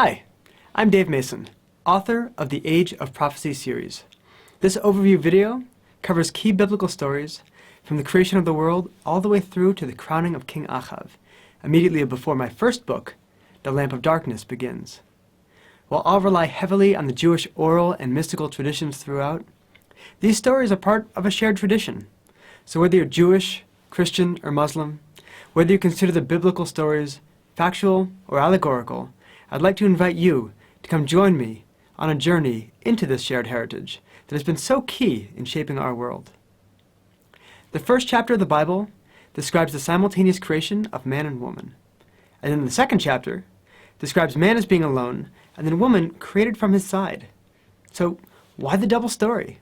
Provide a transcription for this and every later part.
Hi, I'm Dave Mason, author of the Age of Prophecy series. This overview video covers key biblical stories from the creation of the world all the way through to the crowning of King Achav, immediately before my first book, The Lamp of Darkness, begins. While I'll rely heavily on the Jewish oral and mystical traditions throughout, these stories are part of a shared tradition. So whether you're Jewish, Christian, or Muslim, whether you consider the biblical stories factual or allegorical, I'd like to invite you to come join me on a journey into this shared heritage that has been so key in shaping our world. The first chapter of the Bible describes the simultaneous creation of man and woman. And then the second chapter describes man as being alone and then woman created from his side. So why the double story?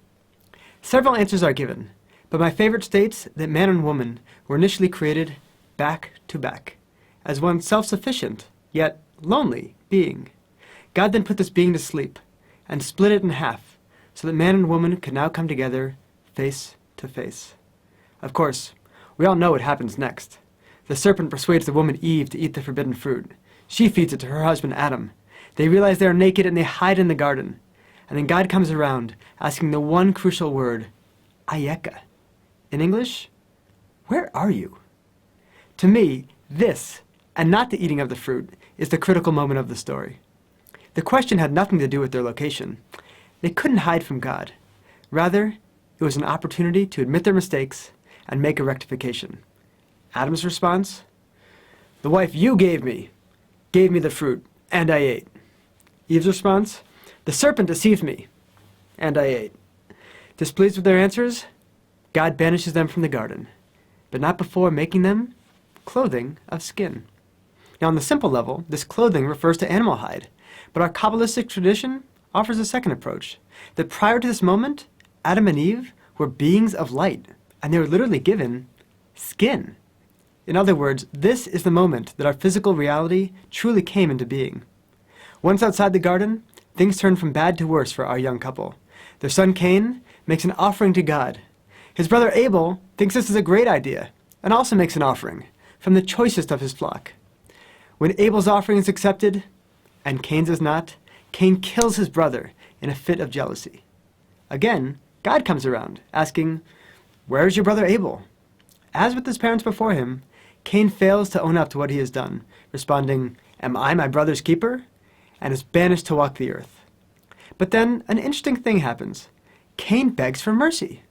Several answers are given, but my favorite states that man and woman were initially created back to back, as one self-sufficient, yet lonely being. God then put this being to sleep and split it in half so that man and woman could now come together face to face. Of course, we all know what happens next. The serpent persuades the woman Eve to eat the forbidden fruit. She feeds it to her husband Adam. They realize they are naked and they hide in the garden. And then God comes around asking the one crucial word, Ayeka. In English, where are you? To me, this, and not the eating of the fruit, is the critical moment of the story. The question had nothing to do with their location. They couldn't hide from God. Rather, it was an opportunity to admit their mistakes and make a rectification. Adam's response? The wife you gave me the fruit, and I ate. Eve's response? The serpent deceived me, and I ate. Displeased with their answers, God banishes them from the garden, but not before making them clothing of skin. Now, on the simple level, this clothing refers to animal hide, but our Kabbalistic tradition offers a second approach, that prior to this moment, Adam and Eve were beings of light, and they were literally given skin. In other words, this is the moment that our physical reality truly came into being. Once outside the garden, things turn from bad to worse for our young couple. Their son Cain makes an offering to God. His brother Abel thinks this is a great idea, and also makes an offering from the choicest of his flock. When Abel's offering is accepted, and Cain's is not, Cain kills his brother in a fit of jealousy. Again, God comes around, asking, where is your brother Abel? As with his parents before him, Cain fails to own up to what he has done, responding, am I my brother's keeper? And is banished to walk the earth. But then an interesting thing happens. Cain begs for mercy.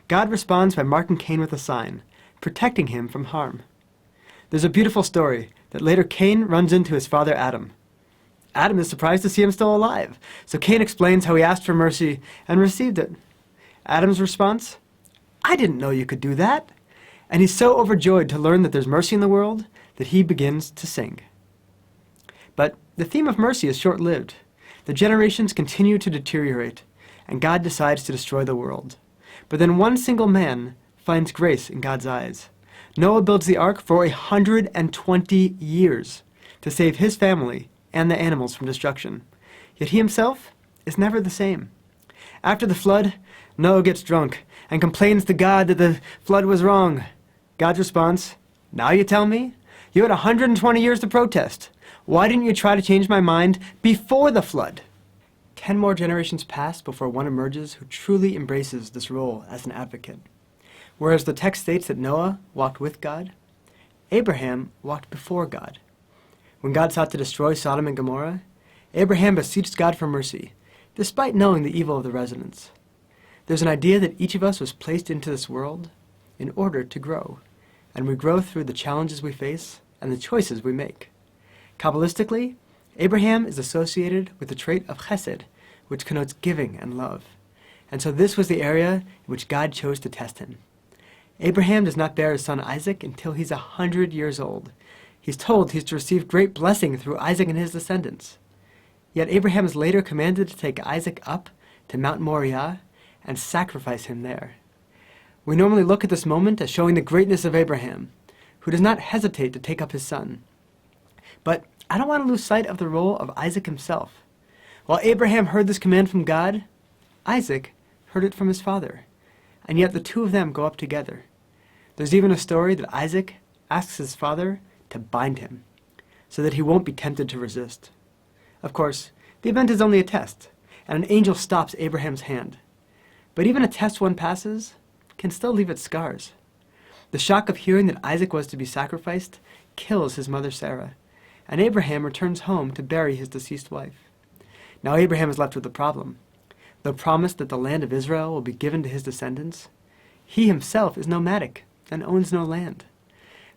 God responds by marking Cain with a sign, protecting him from harm. There's a beautiful story that later Cain runs into his father Adam. Adam is surprised to see him still alive, so Cain explains how he asked for mercy and received it. Adam's response? I didn't know you could do that. And he's so overjoyed to learn that there's mercy in the world that he begins to sing. But the theme of mercy is short-lived. The generations continue to deteriorate, and God decides to destroy the world. But then one single man finds grace in God's eyes. Noah builds the ark for 120 years to save his family and the animals from destruction. Yet he himself is never the same. After the flood, Noah gets drunk and complains to God that the flood was wrong. God's response, now you tell me? You had 120 years to protest. Why didn't you try to change my mind before the flood? 10 more generations pass before one emerges who truly embraces this role as an advocate. Whereas the text states that Noah walked with God, Abraham walked before God. When God sought to destroy Sodom and Gomorrah, Abraham beseeched God for mercy, despite knowing the evil of the residents. There's an idea that each of us was placed into this world in order to grow, and we grow through the challenges we face and the choices we make. Kabbalistically, Abraham is associated with the trait of chesed, which connotes giving and love. And so this was the area in which God chose to test him. Abraham does not bear his son Isaac until he's 100 years old. He's told he's to receive great blessing through Isaac and his descendants. Yet Abraham is later commanded to take Isaac up to Mount Moriah and sacrifice him there. We normally look at this moment as showing the greatness of Abraham, who does not hesitate to take up his son. But I don't want to lose sight of the role of Isaac himself. While Abraham heard this command from God, Isaac heard it from his father, and yet the two of them go up together. There's even a story that Isaac asks his father to bind him, so that he won't be tempted to resist. Of course, the event is only a test, and an angel stops Abraham's hand. But even a test one passes can still leave its scars. The shock of hearing that Isaac was to be sacrificed kills his mother Sarah, and Abraham returns home to bury his deceased wife. Now Abraham is left with a problem. Though promised that the land of Israel will be given to his descendants, he himself is nomadic and owns no land.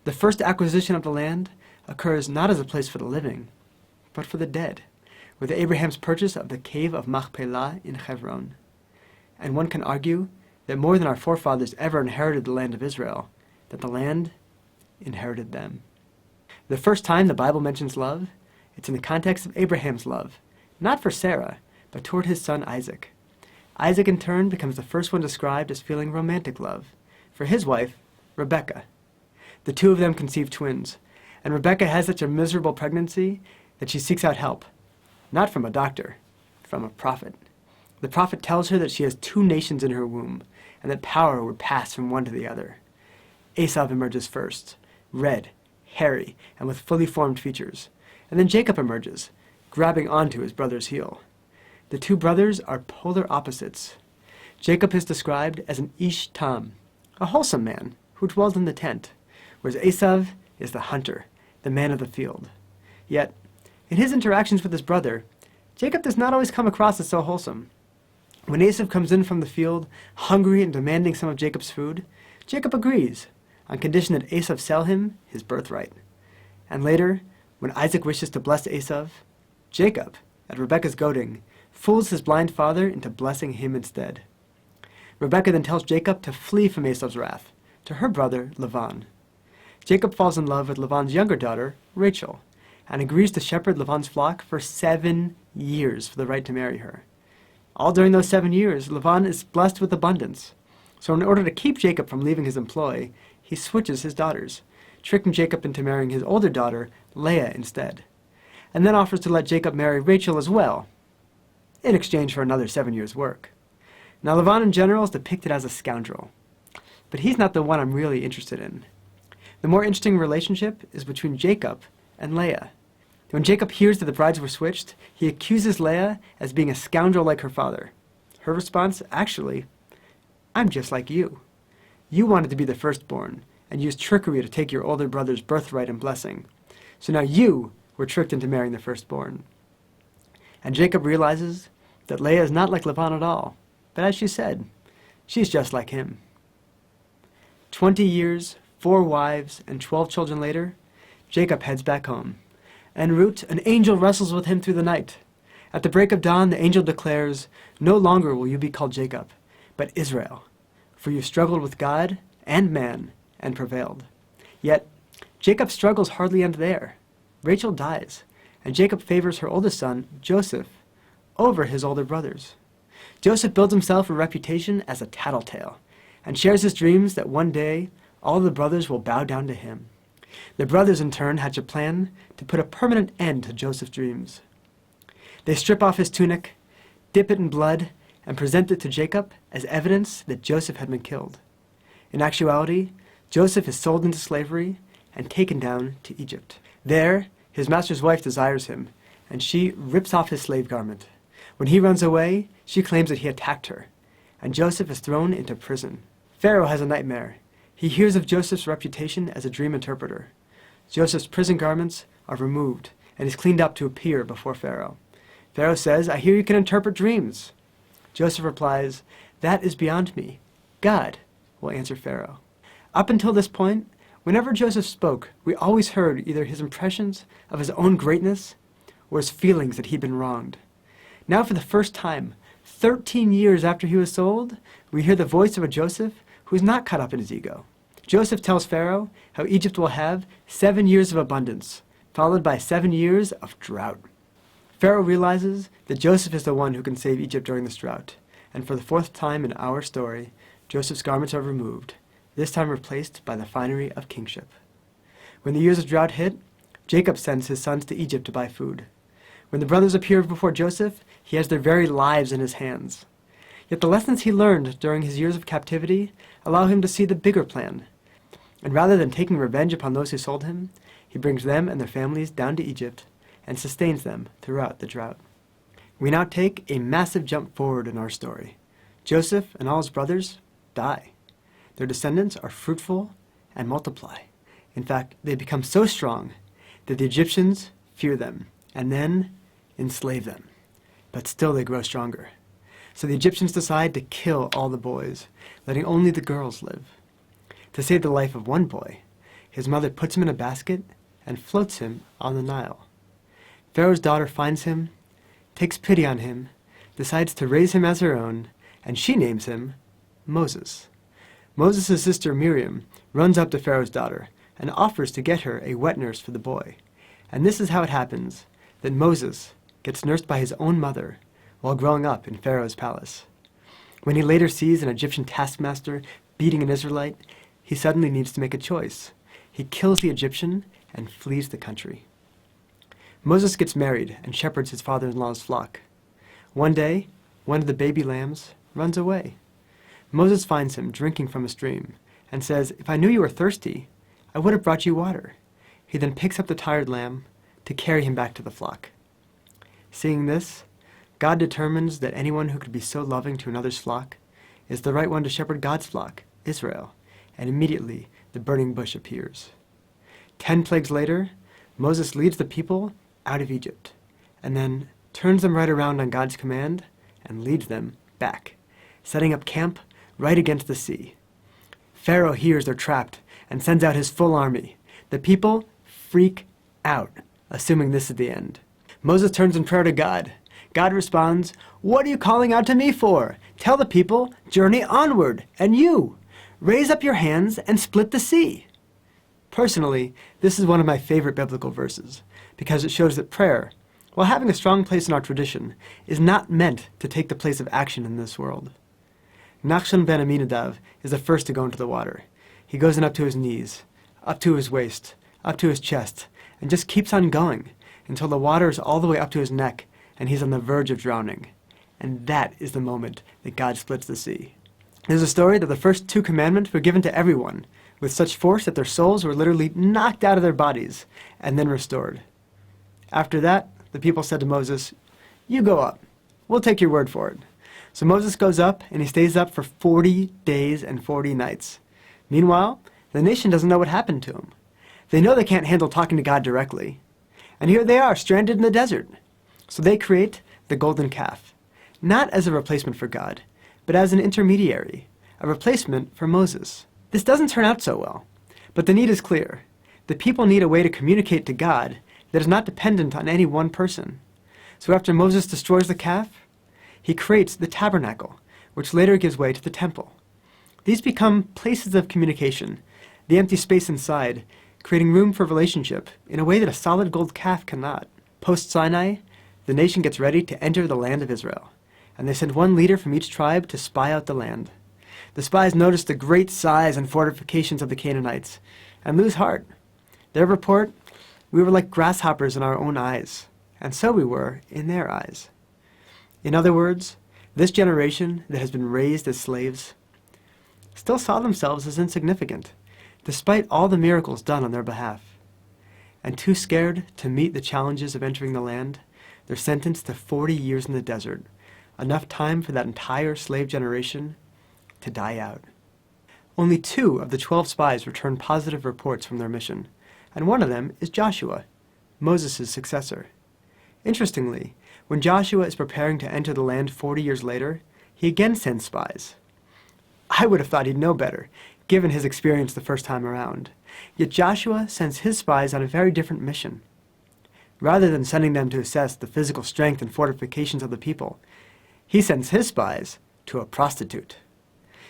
The first acquisition of the land occurs not as a place for the living, but for the dead, with Abraham's purchase of the cave of Machpelah in Hebron. And one can argue that more than our forefathers ever inherited the land of Israel, that the land inherited them. The first time the Bible mentions love, it's in the context of Abraham's love, not for Sarah, but toward his son Isaac. Isaac in turn becomes the first one described as feeling romantic love for his wife, Rebekah. The two of them conceive twins, and Rebekah has such a miserable pregnancy that she seeks out help, not from a doctor, from a prophet. The prophet tells her that she has two nations in her womb, and that power would pass from one to the other. Esau emerges first, red, hairy, and with fully formed features, and then Jacob emerges, grabbing onto his brother's heel. The two brothers are polar opposites. Jacob is described as an Ish Tam, a wholesome man who dwells in the tent, whereas Esau is the hunter, the man of the field. Yet, in his interactions with his brother, Jacob does not always come across as so wholesome. When Esau comes in from the field, hungry and demanding some of Jacob's food, Jacob agrees, on condition that Esau sell him his birthright. And later, when Isaac wishes to bless Esau, Jacob, at Rebekah's goading, fools his blind father into blessing him instead. Rebekah then tells Jacob to flee from Esau's wrath, to her brother Laban. Jacob falls in love with Laban's younger daughter, Rachel, and agrees to shepherd Laban's flock for 7 years for the right to marry her. All during those 7 years, Laban is blessed with abundance. So in order to keep Jacob from leaving his employ, he switches his daughters, tricking Jacob into marrying his older daughter, Leah, instead, and then offers to let Jacob marry Rachel as well, in exchange for another 7 years' work. Now Laban in general is depicted as a scoundrel, but he's not the one I'm really interested in. The more interesting relationship is between Jacob and Leah. When Jacob hears that the brides were switched, he accuses Leah as being a scoundrel like her father. Her response, actually, I'm just like you. You wanted to be the firstborn and used trickery to take your older brother's birthright and blessing. So now you were tricked into marrying the firstborn. And Jacob realizes that Leah is not like Laban at all, but as she said, she's just like him. 20 years, 4 wives, and 12 children later, Jacob heads back home. En route, an angel wrestles with him through the night. At the break of dawn, the angel declares, "No longer will you be called Jacob, but Israel, for you struggled with God and man and prevailed." Yet, Jacob's struggles hardly end there. Rachel dies, and Jacob favors her oldest son, Joseph, over his older brothers. Joseph builds himself a reputation as a tattletale, and shares his dreams that one day all the brothers will bow down to him. The brothers in turn hatch a plan to put a permanent end to Joseph's dreams. They strip off his tunic, dip it in blood, and present it to Jacob as evidence that Joseph had been killed. In actuality, Joseph is sold into slavery and taken down to Egypt. There, his master's wife desires him, and she rips off his slave garment. When he runs away, she claims that he attacked her, and Joseph is thrown into prison. Pharaoh has a nightmare. He hears of Joseph's reputation as a dream interpreter. Joseph's prison garments are removed, and is cleaned up to appear before Pharaoh. Pharaoh says, "I hear you can interpret dreams." Joseph replies, "That is beyond me. God will answer Pharaoh." Up until this point, whenever Joseph spoke, we always heard either his impressions of his own greatness or his feelings that he'd been wronged. Now for the first time, 13 years after he was sold, we hear the voice of a Joseph who is not caught up in his ego. Joseph tells Pharaoh how Egypt will have 7 years of abundance, followed by 7 years of drought. Pharaoh realizes that Joseph is the one who can save Egypt during this drought, and for the 4th time in our story, Joseph's garments are removed, this time replaced by the finery of kingship. When the years of drought hit, Jacob sends his sons to Egypt to buy food. When the brothers appear before Joseph, he has their very lives in his hands. Yet the lessons he learned during his years of captivity allow him to see the bigger plan. And rather than taking revenge upon those who sold him, he brings them and their families down to Egypt and sustains them throughout the drought. We now take a massive jump forward in our story. Joseph and all his brothers die. Their descendants are fruitful and multiply. In fact, they become so strong that the Egyptians fear them and then enslave them. But still they grow stronger. So the Egyptians decide to kill all the boys, letting only the girls live. To save the life of one boy, his mother puts him in a basket and floats him on the Nile. Pharaoh's daughter finds him, takes pity on him, decides to raise him as her own, and she names him Moses. Moses' sister Miriam runs up to Pharaoh's daughter and offers to get her a wet nurse for the boy. And this is how it happens that Moses gets nursed by his own mother while growing up in Pharaoh's palace. When he later sees an Egyptian taskmaster beating an Israelite, he suddenly needs to make a choice. He kills the Egyptian and flees the country. Moses gets married and shepherds his father-in-law's flock. One day, one of the baby lambs runs away. Moses finds him drinking from a stream and says, "If I knew you were thirsty, I would have brought you water." He then picks up the tired lamb to carry him back to the flock. Seeing this, God determines that anyone who could be so loving to another's flock is the right one to shepherd God's flock, Israel, and immediately the burning bush appears. 10 plagues later, Moses leads the people out of Egypt, and then turns them right around on God's command and leads them back, setting up camp right against the sea. Pharaoh hears they're trapped and sends out his full army. The people freak out, assuming this is the end. Moses turns in prayer to God. God responds, "What are you calling out to me for? Tell the people, journey onward, and you, raise up your hands and split the sea." Personally, this is one of my favorite biblical verses because it shows that prayer, while having a strong place in our tradition, is not meant to take the place of action in this world. Nachshon ben Aminadav is the first to go into the water. He goes in up to his knees, up to his waist, up to his chest, and just keeps on going until the water is all the way up to his neck and he's on the verge of drowning. And that is the moment that God splits the sea. There's a story that the first 2 commandments were given to everyone with such force that their souls were literally knocked out of their bodies and then restored. After that, the people said to Moses, "You go up. We'll take your word for it." So Moses goes up and he stays up for 40 days and 40 nights. Meanwhile, the nation doesn't know what happened to him. They know they can't handle talking to God directly. And here they are, stranded in the desert. So they create the golden calf, not as a replacement for God, but as an intermediary, a replacement for Moses. This doesn't turn out so well, but the need is clear. The people need a way to communicate to God that is not dependent on any one person. So after Moses destroys the calf, he creates the tabernacle, which later gives way to the temple. These become places of communication, the empty space inside, creating room for relationship in a way that a solid gold calf cannot. Post-Sinai, the nation gets ready to enter the land of Israel, and they send one leader from each tribe to spy out the land. The spies notice the great size and fortifications of the Canaanites and lose heart. Their report, "We were like grasshoppers in our own eyes, and so we were in their eyes." In other words, this generation that has been raised as slaves still saw themselves as insignificant, despite all the miracles done on their behalf. And too scared to meet the challenges of entering the land, they're sentenced to 40 years in the desert, enough time for that entire slave generation to die out. Only 2 of the 12 spies return positive reports from their mission, and one of them is Joshua, Moses' successor. Interestingly, when Joshua is preparing to enter the land 40 years later, he again sends spies. I would have thought he'd know better, given his experience the first time around. Yet Joshua sends his spies on a very different mission. Rather than sending them to assess the physical strength and fortifications of the people, he sends his spies to a prostitute.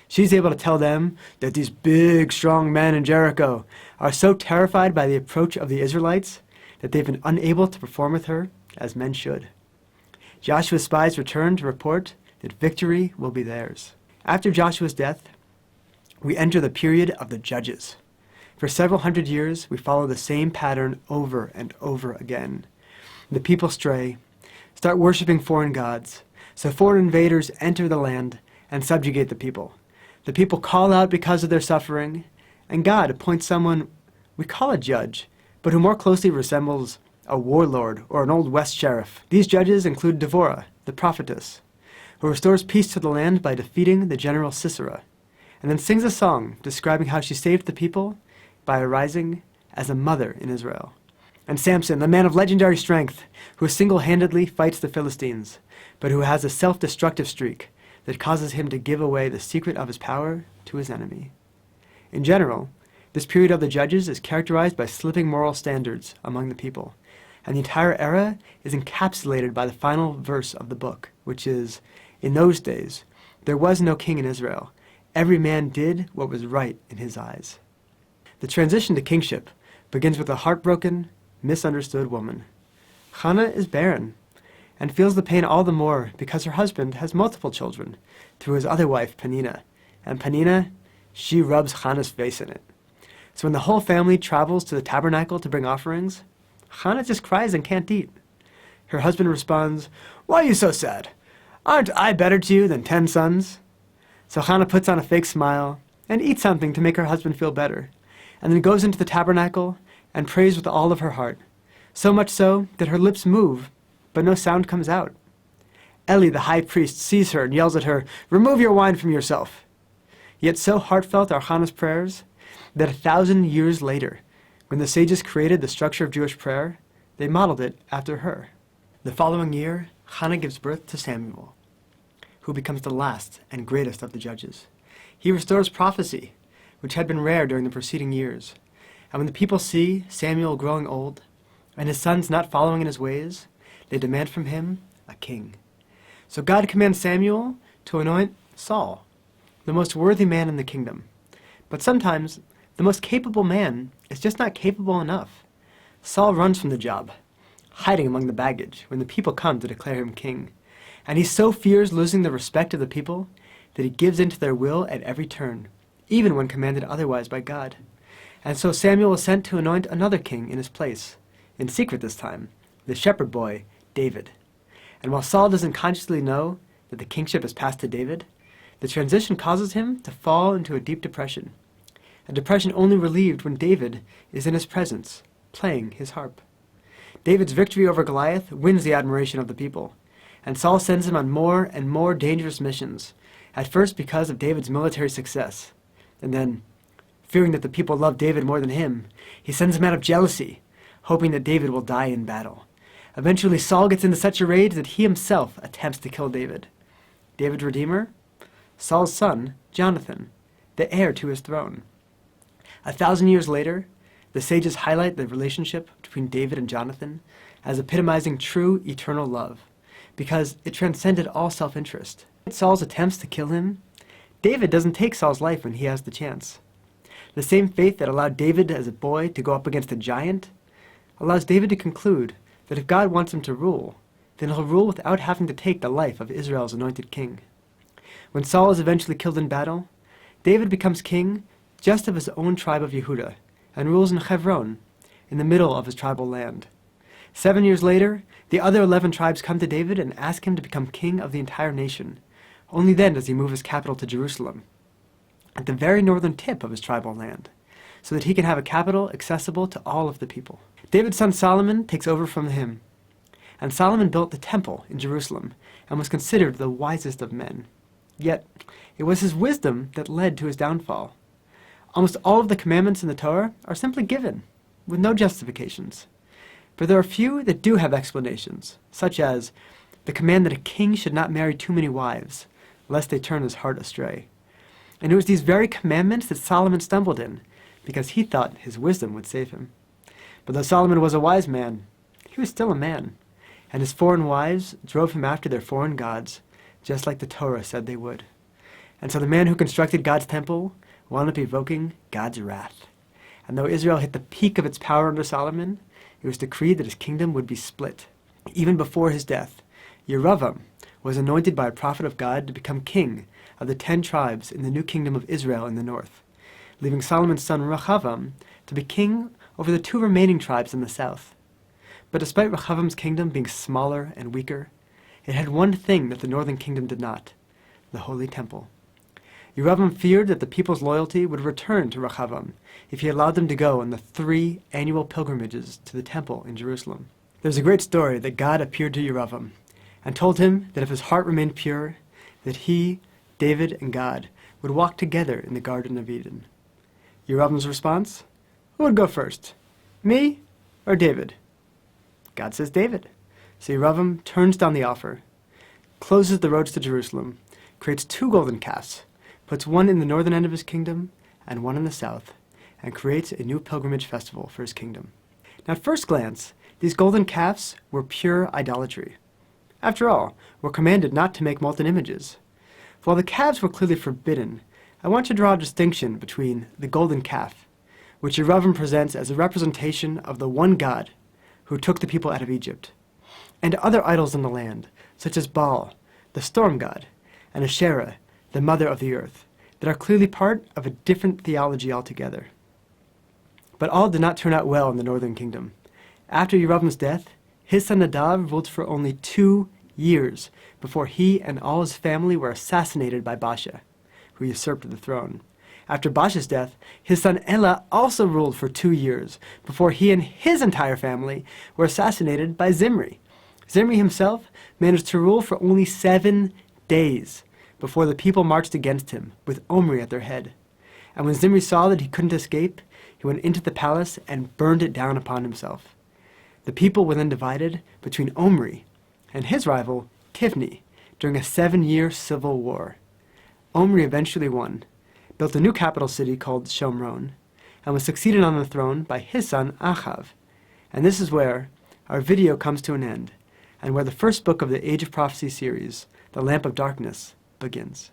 She's able to tell them that these big, strong men in Jericho are so terrified by the approach of the Israelites that they've been unable to perform with her as men should. Joshua's spies return to report that victory will be theirs. After Joshua's death, we enter the period of the judges. For several hundred years, we follow the same pattern over and over again. The people stray, start worshiping foreign gods, so foreign invaders enter the land and subjugate the people. The people call out because of their suffering, and God appoints someone we call a judge, but who more closely resembles a warlord, or an Old West sheriff. These judges include Devorah, the prophetess, who restores peace to the land by defeating the general Sisera, and then sings a song describing how she saved the people by arising as a mother in Israel. And Samson, the man of legendary strength, who single-handedly fights the Philistines, but who has a self-destructive streak that causes him to give away the secret of his power to his enemy. In general, this period of the Judges is characterized by slipping moral standards among the people, and the entire era is encapsulated by the final verse of the book, which is, "In those days, there was no king in Israel. Every man did what was right in his eyes." The transition to kingship begins with a heartbroken, misunderstood woman. Hannah is barren and feels the pain all the more because her husband has multiple children through his other wife, Peninnah. And Peninnah, she rubs Hannah's face in it. So when the whole family travels to the tabernacle to bring offerings, Hannah just cries and can't eat. Her husband responds, "Why are you so sad? Aren't I better to you than 10 sons?" So Hannah puts on a fake smile and eats something to make her husband feel better, and then goes into the tabernacle and prays with all of her heart, so much so that her lips move, but no sound comes out. Eli, the high priest, sees her and yells at her, "Remove your wine from yourself." Yet so heartfelt are Hannah's prayers that 1,000 years later, when the sages created the structure of Jewish prayer, they modeled it after her. The following year, Hannah gives birth to Samuel, who becomes the last and greatest of the judges. He restores prophecy, which had been rare during the preceding years. And when the people see Samuel growing old, and his sons not following in his ways, they demand from him a king. So God commands Samuel to anoint Saul, the most worthy man in the kingdom. But sometimes, the most capable man is just not capable enough. Saul runs from the job, hiding among the baggage when the people come to declare him king. And he so fears losing the respect of the people that he gives in to their will at every turn, even when commanded otherwise by God. And so Samuel is sent to anoint another king in his place, in secret this time, the shepherd boy, David. And while Saul doesn't consciously know that the kingship is passed to David, the transition causes him to fall into a deep depression. A depression only relieved when David is in his presence, playing his harp. David's victory over Goliath wins the admiration of the people, and Saul sends him on more and more dangerous missions, at first because of David's military success, and then, fearing that the people love David more than him, he sends him out of jealousy, hoping that David will die in battle. Eventually, Saul gets into such a rage that he himself attempts to kill David. David's redeemer? Saul's son, Jonathan, the heir to his throne. 1,000 years later, the sages highlight the relationship between David and Jonathan as epitomizing true eternal love, because it transcended all self-interest. Saul's attempts to kill him, David doesn't take Saul's life when he has the chance. The same faith that allowed David as a boy to go up against a giant allows David to conclude that if God wants him to rule, then he'll rule without having to take the life of Israel's anointed king. When Saul is eventually killed in battle, David becomes king just of his own tribe of Yehudah, and rules in Hebron, in the middle of his tribal land. 7 years later, the other 11 tribes come to David and ask him to become king of the entire nation. Only then does he move his capital to Jerusalem, at the very northern tip of his tribal land, so that he can have a capital accessible to all of the people. David's son Solomon takes over from him, and Solomon built the temple in Jerusalem and was considered the wisest of men. Yet, it was his wisdom that led to his downfall. Almost all of the commandments in the Torah are simply given, with no justifications. But there are few that do have explanations, such as the command that a king should not marry too many wives, lest they turn his heart astray. And it was these very commandments that Solomon stumbled in, because he thought his wisdom would save him. But though Solomon was a wise man, he was still a man, and his foreign wives drove him after their foreign gods, just like the Torah said they would. And so the man who constructed God's temple wound up evoking God's wrath. And though Israel hit the peak of its power under Solomon, it was decreed that his kingdom would be split. Even before his death, Yerovam was anointed by a prophet of God to become king of the 10 tribes in the new kingdom of Israel in the north, leaving Solomon's son Rehoboam to be king over the 2 remaining tribes in the south. But despite Rehoboam's kingdom being smaller and weaker, it had one thing that the northern kingdom did not: the holy temple. Yerovam feared that the people's loyalty would return to Rehoboam if he allowed them to go on the 3 annual pilgrimages to the temple in Jerusalem. There's a great story that God appeared to Yeravam and told him that if his heart remained pure, that he, David, and God would walk together in the Garden of Eden. Yeravam's response? Who would go first? Me or David? God says David. So Yeravam turns down the offer, closes the roads to Jerusalem, creates 2 golden calves, puts one in the northern end of his kingdom and one in the south, and creates a new pilgrimage festival for his kingdom. Now, at first glance, these golden calves were pure idolatry. After all, we're commanded not to make molten images. While the calves were clearly forbidden, I want to draw a distinction between the golden calf, which Yeravam presents as a representation of the one God who took the people out of Egypt, and other idols in the land, such as Baal, the storm god, and Asherah, the mother of the earth, that are clearly part of a different theology altogether. But all did not turn out well in the northern kingdom. After Yeravam's death, his son Nadav ruled for only 2 years before he and all his family were assassinated by Baasha, who usurped the throne. After Baasha's death, his son Elah also ruled for 2 years before he and his entire family were assassinated by Zimri. Zimri himself managed to rule for only 7 days before the people marched against him, with Omri at their head. And when Zimri saw that he couldn't escape, he went into the palace and burned it down upon himself. The people were then divided between Omri and his rival, Tivni, during a 7-year civil war. Omri eventually won, built a new capital city called Shomron, and was succeeded on the throne by his son Achav. And this is where our video comes to an end, and where the first book of the Age of Prophecy series, The Lamp of Darkness, begins.